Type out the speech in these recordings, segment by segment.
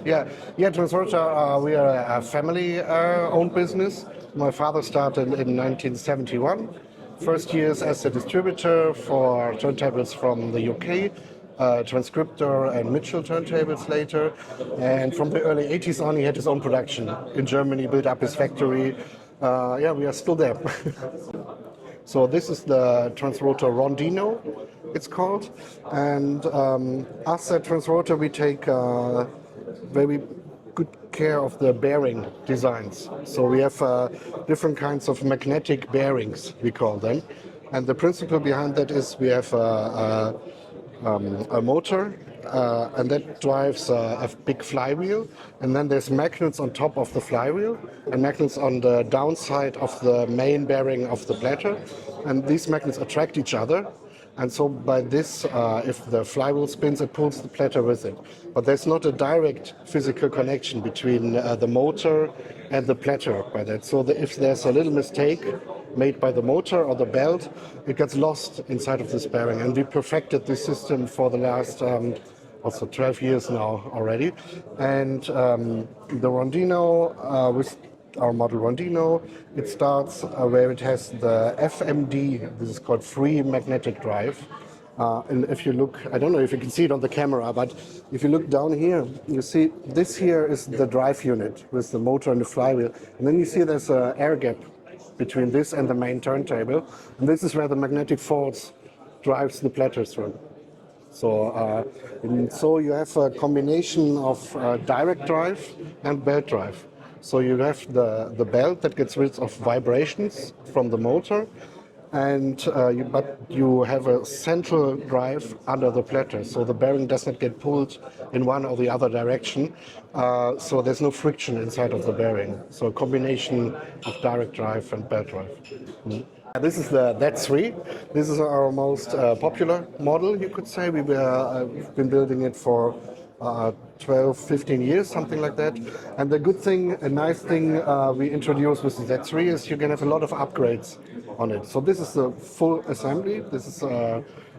Yeah. Transrotor, we are a family-owned business. My father started in 1971. First years as a distributor for turntables from the UK, Transcriptor and Mitchell turntables later. And from the early 80s on, he had his own production in Germany, built up his factory. We are still there. So this is the Transrotor Rondino, it's called. And us at Transrotor, we take very good care of the bearing designs. So we have different kinds of magnetic bearings, we call them. And the principle behind that is we have a motor, and that drives a big flywheel, and then there's magnets on top of the flywheel and magnets on the downside of the main bearing of the platter, and these magnets attract each other, and so by this, if the flywheel spins, it pulls the platter with it. But there's not a direct physical connection between the motor and the platter by that. So if there's a little mistake made by the motor or the belt, it gets lost inside of this bearing. And we perfected this system for the last also 12 years now already. And the Rondino, with our model Rondino, it starts where it has the FMD, this is called free magnetic drive. And if you look, I don't know if you can see it on the camera, but if you look down here, you see this here is the drive unit with the motor and the flywheel. And then you see there's an air gap between this and the main turntable. And this is where the magnetic force drives the platter through. So you have a combination of direct drive and belt drive. So you have the belt that gets rid of vibrations from the motor, and but you have a central drive under the platter, so the bearing does not get pulled in one or the other direction, so there's no friction inside of the bearing. So a combination of direct drive and belt drive. This is the Z3. This is our most popular model, you could say. We've been building it for 12, 15 years, something like that. And the good thing, a nice thing we introduced with the Z3 is you can have a lot of upgrades on it. So this is the full assembly. This is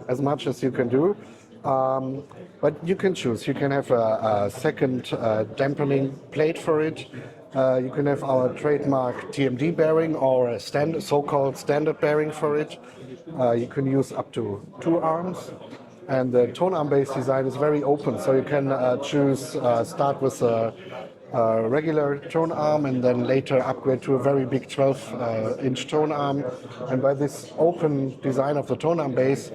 as much as you can do. But you can choose. You can have a second dampening plate for it. You can have our trademark TMD bearing or a so-called standard bearing for it. You can use up to 2 arms. And the tone arm-based design is very open, so you can choose, start with a regular tone arm and then later upgrade to a very big 12-inch tone arm. And by this open design of the tone arm base,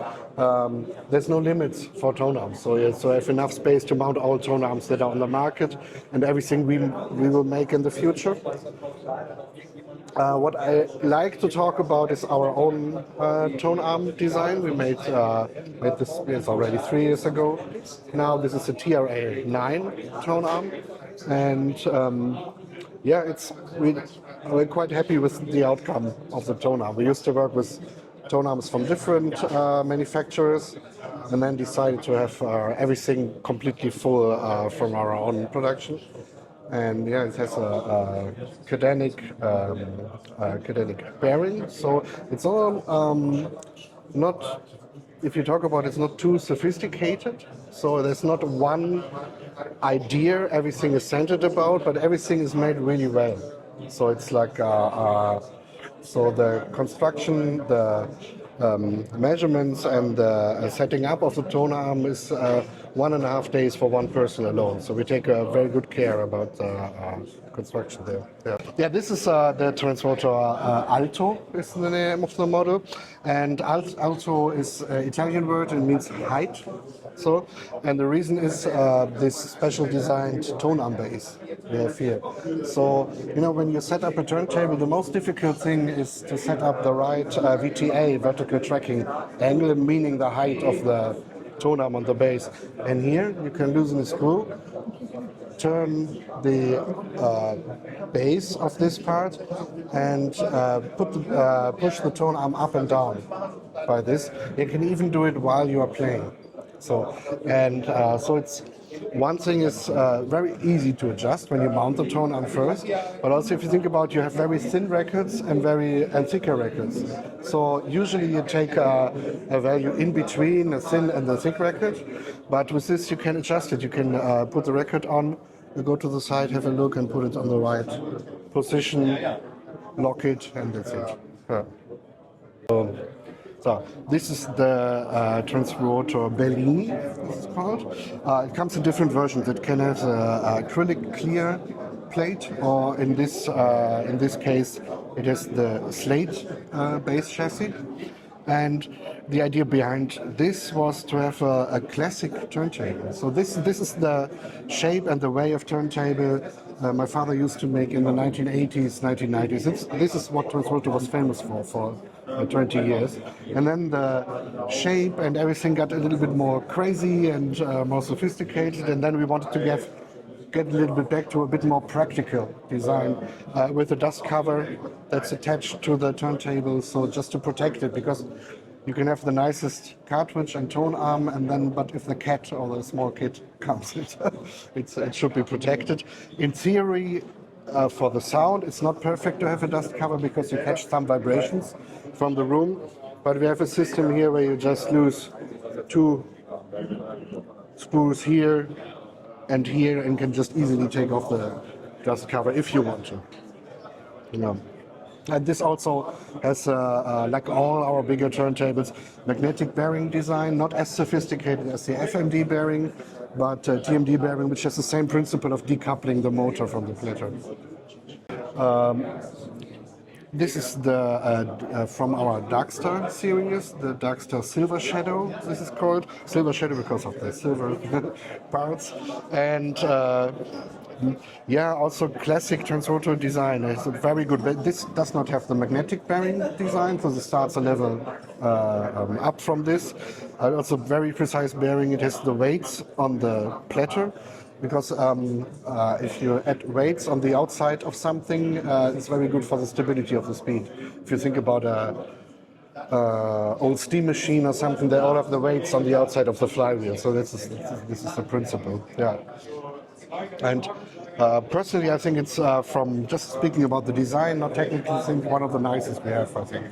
there's no limits for tone arms. So you have enough space to mount all tone arms that are on the market and everything we will make in the future. What I like to talk about is our own tone arm design. We made this it's already 3 years ago. Now this is a TRA9 tone arm, and we're quite happy with the outcome of the tone arm. We used to work with tone arms from different manufacturers, and then decided to have everything completely full from our own production. And it has a cadenic bearing, so it's all not. If you talk about it's not too sophisticated. So there's not one idea everything is centered about, but everything is made really well. So it's like so the construction, the measurements and the setting up of the tone arm is 1.5 days for one person alone. So we take very good care about construction there. Yeah, this is the Transrotor Alto is the name of the model, and Alto is an Italian word and means height. So, and the reason is this special designed tone arm base we have here. So, when you set up a turntable, the most difficult thing is to set up the right VTA, vertical tracking angle, meaning the height of the tone arm on the base. And here you can loosen the screw, turn the base of this part, and push the tone arm up and down by this. You can even do it while you are playing. So it's one thing is very easy to adjust when you mount the tone arm first, but also if you think about, you have very thin records and thicker records. So usually you take a value in between a thin and a thick record, but with this you can adjust it. You can put the record on You go to the side, have a look, and put it on the right position, lock it, and that's it. Yeah. So this is the Transrotor Bellini, it's called. It comes in different versions. It can have a acrylic clear plate, or in this case, it has the slate base chassis. And the idea behind this was to have a classic turntable. So this is the shape and the way of turntable my father used to make in the 1980s, 1990s. This is what Transrotor was famous for 20 years. And then the shape and everything got a little bit more crazy and more sophisticated. And then we wanted to get a little bit back to a bit more practical design with a dust cover that's attached to the turntable, so just to protect it, because you can have the nicest cartridge and tone arm, and then but if the cat or the small kid comes, it should be protected. In theory, for the sound, it's not perfect to have a dust cover because you catch some vibrations from the room, but we have a system here where you just lose 2 screws here and here, and can just easily take off the dust cover if you want to. You know. And this also has, like all our bigger turntables, magnetic bearing design, not as sophisticated as the FMD bearing, but TMD bearing, which has the same principle of decoupling the motor from the platter. This is the from our Darkstar series, the Darkstar Silver Shadow. This is called Silver Shadow because of the silver parts, and yeah, also classic Transrotor design. It's a very good. This does not have the magnetic bearing design, so it starts a level up from this. Also very precise bearing. It has the weights on the platter. Because if you add weights on the outside of something, it's very good for the stability of the speed. If you think about a old steam machine or something, they all have the weights on the outside of the flywheel. So this is the principle. Yeah. And personally, I think it's from just speaking about the design, not technically, I think one of the nicest we have. I think.